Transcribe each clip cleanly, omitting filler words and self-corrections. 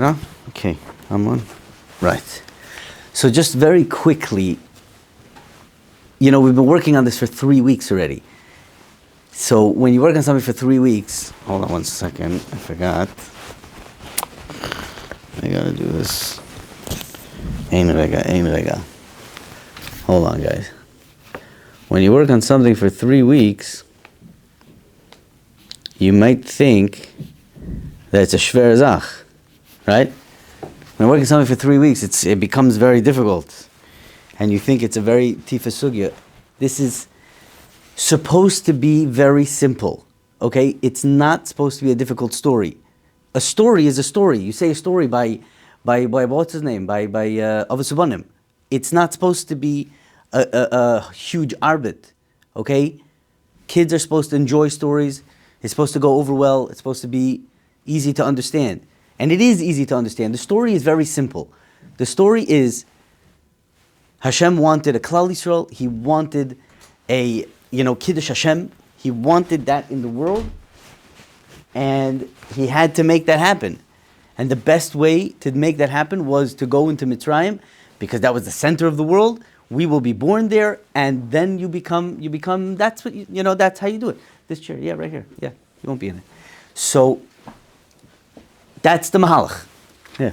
No? Okay, I'm on. Right. So just very quickly, we've been working on this for 3 weeks already. So when you work on something for 3 weeks, hold on one second, I forgot. I gotta do this. Ein rega. Hold on, guys. When you work on something for 3 weeks, you might think that it's a schwer zach, right? When working something for 3 weeks, it becomes very difficult, and you think it's a very tifa sugya. This is supposed to be very simple, okay? It's not supposed to be a difficult story. A story is a story. You say a story by what's his name? By Avasubanim. It's not supposed to be a huge arbit, okay? Kids are supposed to enjoy stories. It's supposed to go over well. It's supposed to be easy to understand. And it is easy to understand. The story is very simple. The story is Hashem wanted a Klal Yisrael. He wanted a, Kiddush Hashem. He wanted that in the world. And he had to make that happen. And the best way to make that happen was to go into Mitzrayim, because that was the center of the world. We will be born there, and then you become, that's what, that's how you do it. This chair, yeah, right here. Yeah, you won't be in it. So, that's the Mahalach. Yeah.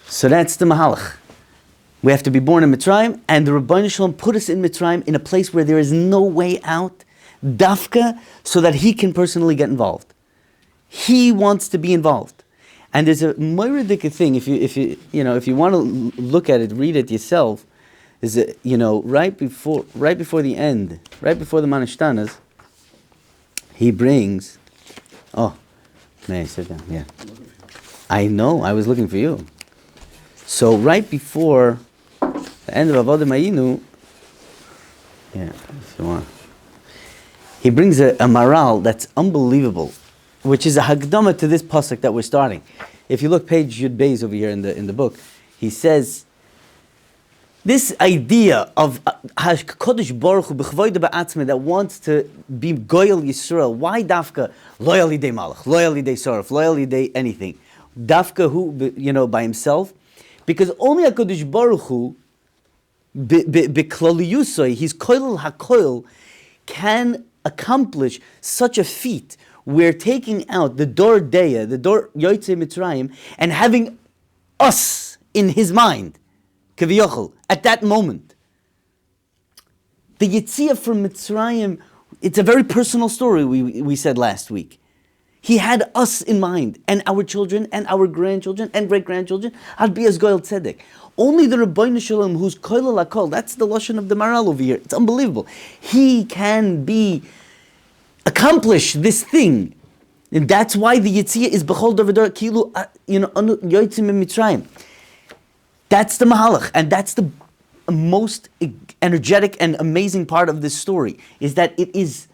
So that's the Mahalach. We have to be born in Mitzrayim, and the Rabbeinu Shalom put us in Mitzrayim in a place where there is no way out, dafka, so that he can personally get involved. He wants to be involved. And there's a moiridik thing, if you want to look at it, read it yourself, is that, right before the end, right before the Manishtanas, he brings, may I sit down? Yeah. I know, I was looking for you. So right before the end of Avodah Mayinu, yeah, if you want, he brings a maral that's unbelievable, which is a Haggadah to this pasuk that we're starting. If you look page Yud Beis over here in the book, he says, this idea of Kodesh Baruch Hu b'chvoida ba'atzme that wants to be Goyal Yisrael. Why dafka loyal lidei malach, loyal lidei soraf, loyal lidei anything? Dafka who by himself, because only a Kodesh Baruch Hu b'klaliyusoi, his koil hakoil, can accomplish such a feat. We're taking out the Dor Deya, the Dor Yotzei Mitzrayim, and having us in his mind, Kaviyachol, at that moment. The Yetziah from Mitzrayim, it's a very personal story, we said last week. He had us in mind, and our children, and our grandchildren, and great-grandchildren, I'd be as Goyal Tzedek. Only the Rabbeinu Shalom, who's Koil Lakol, that's the Lashon of the Maral over here, it's unbelievable. He can accomplish this thing. And that's why the Yetziah is B'chol Davidor Kilu, Yotzim Mitzrayim. That's the Mahalach, and that's the most energetic and amazing part of this story, is that it is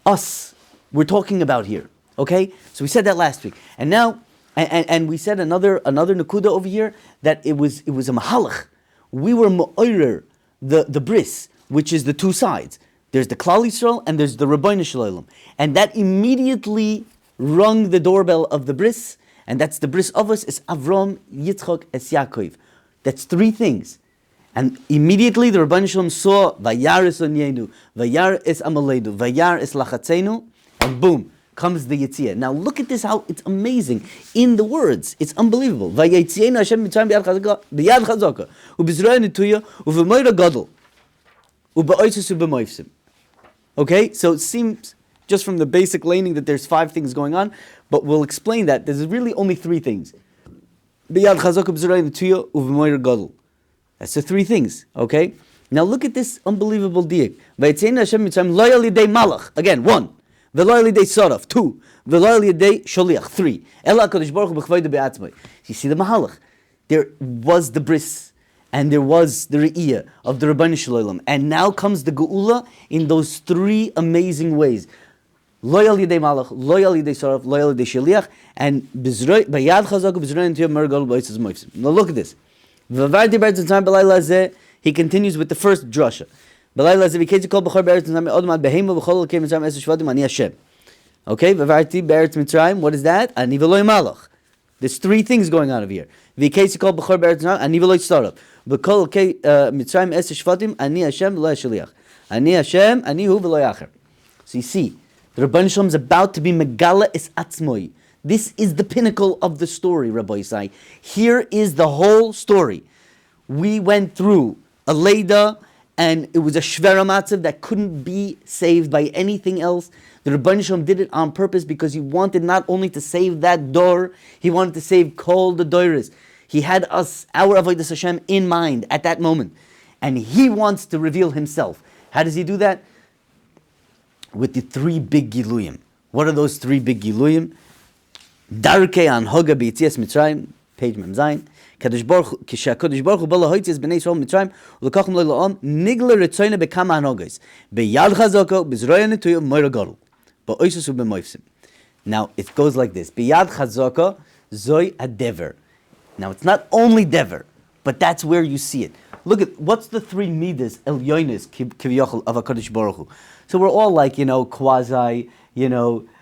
us we're talking about here. Okay? So we said that last week. And now, and we said another Nakuda over here, that it was a Mahalach. We were Ma'orer, the bris, which is the two sides. There's the Klal Yisrael and there's the Rabbeinu Shalom. And that immediately rung the doorbell of the bris, and that's the bris of us, is Avram, Yitzchak, es Yaakov. That's 3 things. And immediately the Rabbeinu Shalom saw, Vayar es onyenu, Vayar es amaledu, Vayar es lachatzenu, and boom, comes the Yetziah. Now look at this, how it's amazing in the words. It's unbelievable. Vayetzienu Hashem mitzrayim b'yad chazaka, u'b'zroya netuya, u'v'moira gadol, u'ba'oisus u'b'moifsim. Okay, so it seems just from the basic laning that there's 5 things going on, but we'll explain that there's really only 3 things. B'yad chazaka b'zroya netuya, u'v'moira gadol. That's the 3 things, okay? Now look at this unbelievable diak. Vayetzienu Hashem mitzrayim lo yalidei malach. Again, 1. V'lo yalidei soraf. 2. V'lo yalidei sholiach. 3. Ela HaKadosh Baruch Hu b'chvoida be'atzmai. You see the mahalach. There was the bris, and there was the re'iyah of the Rabbeinu Shalom. And now comes the geula in those 3 amazing ways. Lo yalidei malach, lo yalidei soraf, lo yalidei sholiach, and b'yad chazak b'zroy nitiyah mergal b'oitzes moifsim. Now look at this. He continues with the first drasha. Okay, what is that? Ani v'loy malach. There's three things going on over here. V'keisi kol b'chor be'eretz Mitzrayim, ani v'lo yitztarav. V'kol Mitzrayim es shvatim, ani Hashem v'lo shaliach. Ani Hashem, ani hu v'lo yacher. So you see, the Rebbeinu Shalom is about to be megala es atzmoi. This is the pinnacle of the story, Rabbi Yisai. Here is the whole story. We went through a Leda, and it was a shvera matzav that couldn't be saved by anything else. The Rebbeinu Shalom did it on purpose because he wanted not only to save that door, he wanted to save kol the doiris. He had us, our avodas Hashem, in mind at that moment, and he wants to reveal himself. How does he do that? With the three big giluyim. What are those three big giluyim? Darkei an hoga b'yitzias Mitzrayim, page Mem Zayin. Kadosh Baruch Hu bala hoitzias b'nei Yisrael Mitzrayim ulekachim lo la'am nigla ritzoyna bekama hanogos b'yad chazaka b'zroya netuya moira gadol ba'oisus u'b'moifsim. Now it goes like this: b'yad chazaka zoy adever. Now it's not only dever, but that's where you see it. Look at what's the three midas elyonis kivyochel of Hakadosh Baruch Hu. So we're all like quasi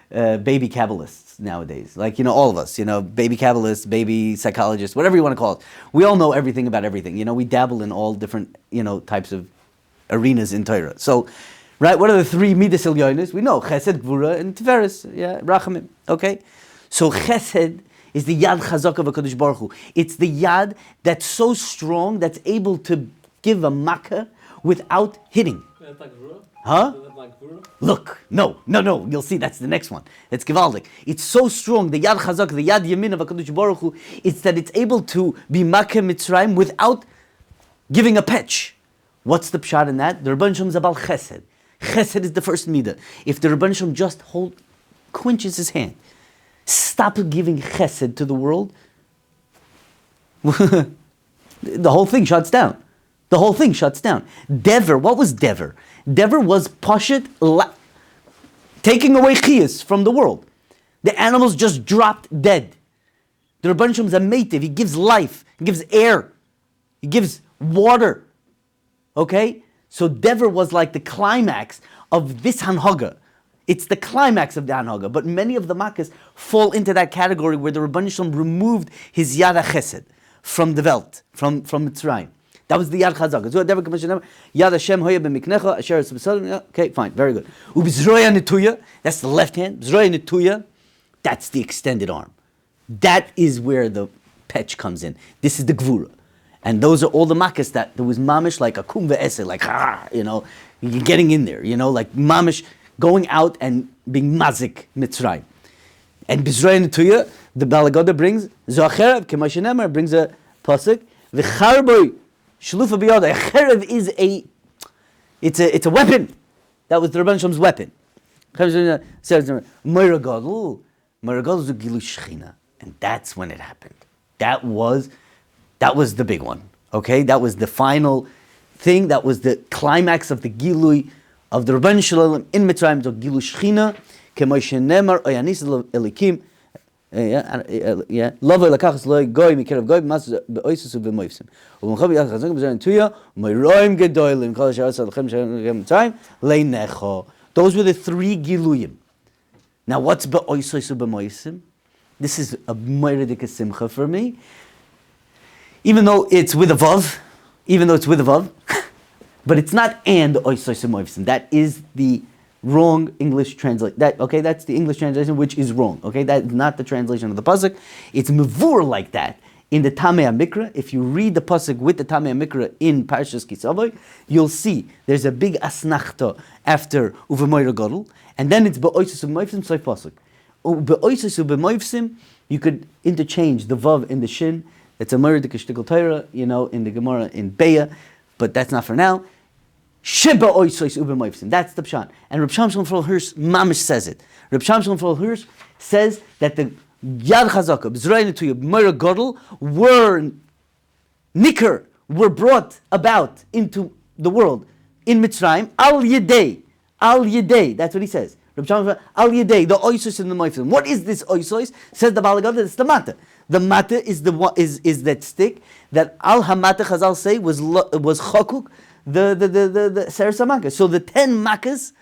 baby Kabbalists nowadays. Like, all of us, baby Kabbalists, baby psychologists, whatever you want to call it. We all know everything about everything. We dabble in all different, types of arenas in Torah. So, right, what are the three midas elyonis? We know Chesed, Gvura, and Tiferes, Rachamim. Okay? So Chesed is the Yad Chazak of HaKadosh Baruch Hu. It's the Yad that's so strong that's able to give a makkah without hitting. Huh? Look, no. You'll see that's the next one. It's Givaldik. It's so strong, the Yad Chazak, the Yad Yamin of HaKadosh Baruch Hu, it's that it's able to be makkah Mitzrayim without giving a petch. What's the pshat in that? The Rebbeinu Shalom is about Chesed. Chesed is the first midah. If the Rebbeinu Shalom just quenches his hand, stop giving Chesed to the world, the whole thing shuts down. Dever, what was Dever? Dever was Pashit, taking away Chiyas from the world. The animals just dropped dead. The Rebbeinu Shalom is a meitiv. He gives life. He gives air. He gives water. Okay? So Dever was like the climax of this Hanhaga. It's the climax of the Hanhaga. But many of the Makkahs fall into that category where the Rebbeinu Shalom removed his Yad HaChesed from the Welt, from Mitzrayim. That was the Yad Chazak. Yad Hashem hoya b'miknecha asher es. Okay, fine, very good. Ubizroya netuya, that's the left hand. Bizroya netuya, that's the extended arm. That is where the petch comes in. This is the gvura, and those are all the makkahs that there was mamish like a kum ve'eseh, like you're getting in there, like mamish going out and being mazik Mitzrayim. And Bizroya netuya, the Balagoda brings zoacherav k'mashenemar brings a pasuk v'charboy. Shlufa biyada. A cherev is it's a weapon. That was the Rebbeinu Shalom's weapon. Moira gadol is a gilu shechina, and that's when it happened. That was the big one. Okay, that was the final thing. That was the climax of the gilui of the Rebbeinu Shalom in Mitzrayim. The gilu shechina, k'moshe nemar oyanis elikim. Love lekachas loy goy mikerav goy mas beoisus ubemoifsim. Umchav yad chazak b'zayin tuya umayroim gedolim kol sharas alchem shem time leinecho. Those were the three giluyim. Now, what's beoisus ubemoifsim? This is a moiridik simcha for me. Even though it's with a vav, but it's not and oisus ubemoifsim. That is the wrong English translation. That's the English translation, which is wrong. Okay, that's not the translation of the pasuk. It's mevur like that in the Tamei Mikra. If you read the pasuk with the Tamei Mikra in Parshas Kisavoy, you'll see there's a big asnachta after uvemoira gadol, and then it's beoisus ubemoifsim soif pasuk. Beoisus ubemoifsim, you could interchange the vav in the shin. It's a meridik shtikol Torah, in the Gemara in Beya, but that's not for now. Sheba oisois ubemoifsim. That's the pshat. And Reb Shimshon Hirsch mamish says it. Reb Shimshon Hirsch says that the Yad Chazaka, B'zrayim Netuya, Moira Gadol were brought about into the world in Mitzrayim, al yedei, that's what he says. Reb Shimshon, al yedei, the oisos and the moifsim. What is this oisos? Says the Balagada, it's the mata. The mata is that stick that al hamata Chazal say was chakuk, the Seres HaMakkah. So the 10 Makkahs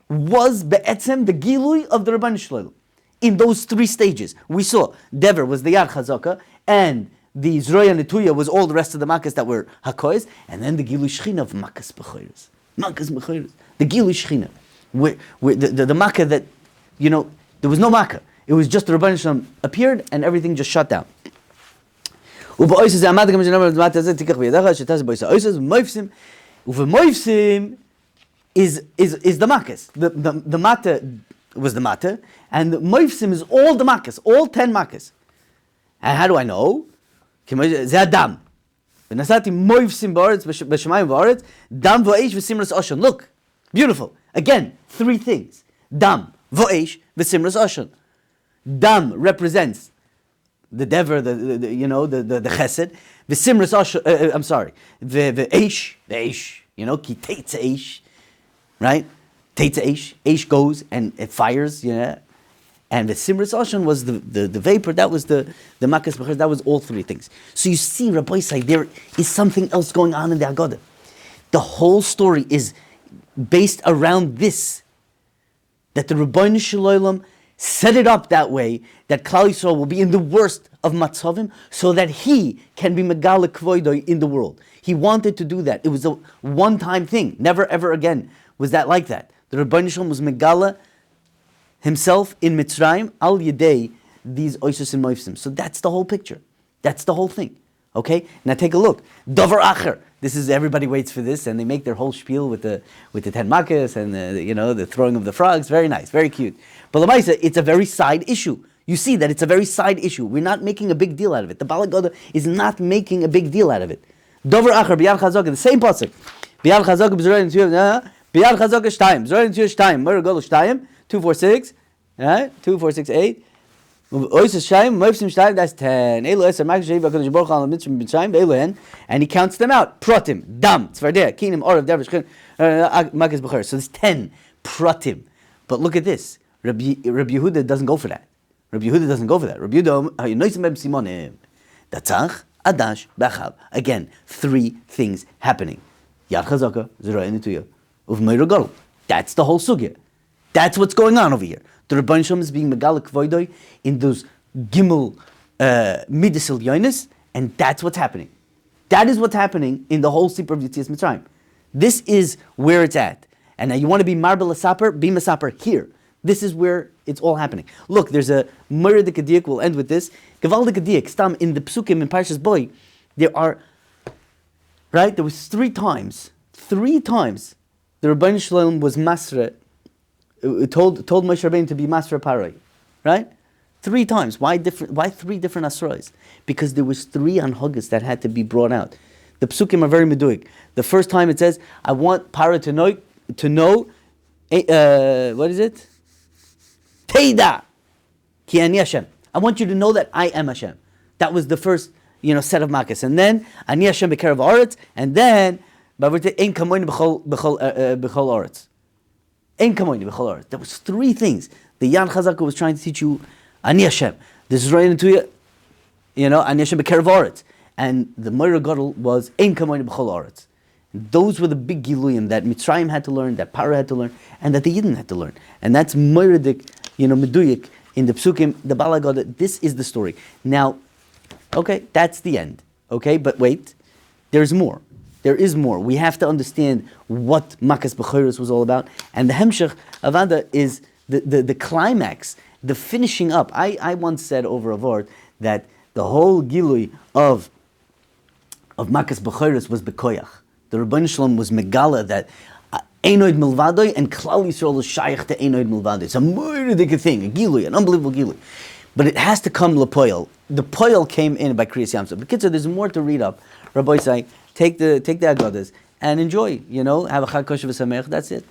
was be'etzem the gilui of the Rebbeinu Shalom. in those three stages. We saw Dever was the Yad Chazaka, and the Zroya Netuya was all the rest of the Makas that were Hakois, and then the Gilu Shechina of Makas B'choros. Makas B'choros. The Gilu Shechina. Where the Makkah that, there was no Makkah. It was just the Rabban Shalom appeared and everything just shut down. Is the Makkahs. The Mata was the Mata, and the Moifsim is all the Makkahs, all 10 Makkahs. And how do I know? זה הדם. ונסעתי מויפסים בארץ, בשמיים בארץ, דם ואש וסימרס עשן. Look, beautiful. Again, three things. Dam, va'esh, v'simras ashon. Dam represents the dever, the chesed. V'simras ashon, v'esh, ki teitza esh, right? Teitza esh, esh goes and it fires, And the Simras Ashon was the vapor, that was the Makas B'chor, that was all three things. So you see, Rabbi say, there is something else going on in the Haggadah. The whole story is based around this, that the Rebbeinu Shalom set it up that way, that Klal Yisrael will be in the worst of Matzavim, so that he can be Megala Kvoidoi in the world. He wanted to do that. It was a one-time thing. Never ever again was that like that. The Rebbeinu Shalom was Megala himself in Mitzrayim, al yedei, these oisos and moifsim. So that's the whole picture. That's the whole thing. Okay? Now take a look. Dover acher. This is, everybody waits for this, and they make their whole spiel with the 10 makkos and the throwing of the frogs. Very nice, very cute. But Lamaisa, it's a very side issue. You see that it's a very side issue. We're not making a big deal out of it. The Bala Haggadah is not making a big deal out of it. Dover acher, b'yad chazaka, the same pasuk. B'yad chazaka, b'zroy n'tuyah, b'yad chazaka shtayim, zroy n'tuyah shtayim, mer golo shtayim, 246, right? 2468. That's 10. And he counts them out. Pratim, dam, tzvardeh, kinim, orav, devish, makas b'chor. So there's 10 pratim. But look at this. Rabbi Yehuda doesn't go for that. Rabbi Yehuda, Datzach, Adash, Bachav. Again, three things happening. Yad chazaka, zroya n'tuyah, uv'meir gadol. That's the whole sugya. That's what's going on over here. The Rebbeinu Shalom is being Megala Kvoidoi in those Gimel Midas Elyonis, and that's what's happening. That is what's happening in the whole Sipur of Yetzias Mitzrayim. This is where it's at. And now you want to be Marbel Asaper, be Masaper here. This is where it's all happening. Look, there's a Murad Kadiyik, we'll end with this. Gavaldik Kadiyik, Stam, in the Psukim in Parshas Boy, there was three times, the Rebbeinu Shalom was Masra, told Moshe Rabbeinu to be Masra Paroi, right? 3 times. Why 3 different Asrois? Because there was 3 anhagas that had to be brought out. The Psukim are very meduik. The first time it says, I want Paroi to know, what is it? Teida, ki ani Hashem. I want you to know that I am Hashem. That was the first, set of makas. And then, ani Hashem b'kerev haaretz, and then, ein kamoini b'chol haaretz. There was 3 things. The Yad Chazaka was trying to teach you Ani Hashem. The Zroya Netuya, Ani Hashem b'kerev haaretz. And the Moira Gadol was Ein Kamoini b'chol haaretz. Those were the big Giluyim that Mitzrayim had to learn, that Paro had to learn, and that the Yidden had to learn. And that's Moiradik, Meduyik in the Psukim, the Bala Haggadah. This is the story. Now, okay, that's the end. Okay, but wait, there's more. There is more. We have to understand what Makas B'choros was all about. And the Hemshech Avada is the climax, the finishing up. I once said over a word that the whole Gilui of Makas B'choros was B'koyach. The Rebbeinu Shalom was Megala that Einoid Milvadoi and Klal Yisrael is Shaykh to Einoid Milvadoi. It's a murderig thing, a Gilui, an unbelievable Gilui. But it has to come L'Poyel. The Poyel came in by Kriyas Yamsuf. But Kitzur, there's more to read up. Rabbi say, take the Haggadahs and enjoy, have a Chag Kosher V'Sameach. That's it.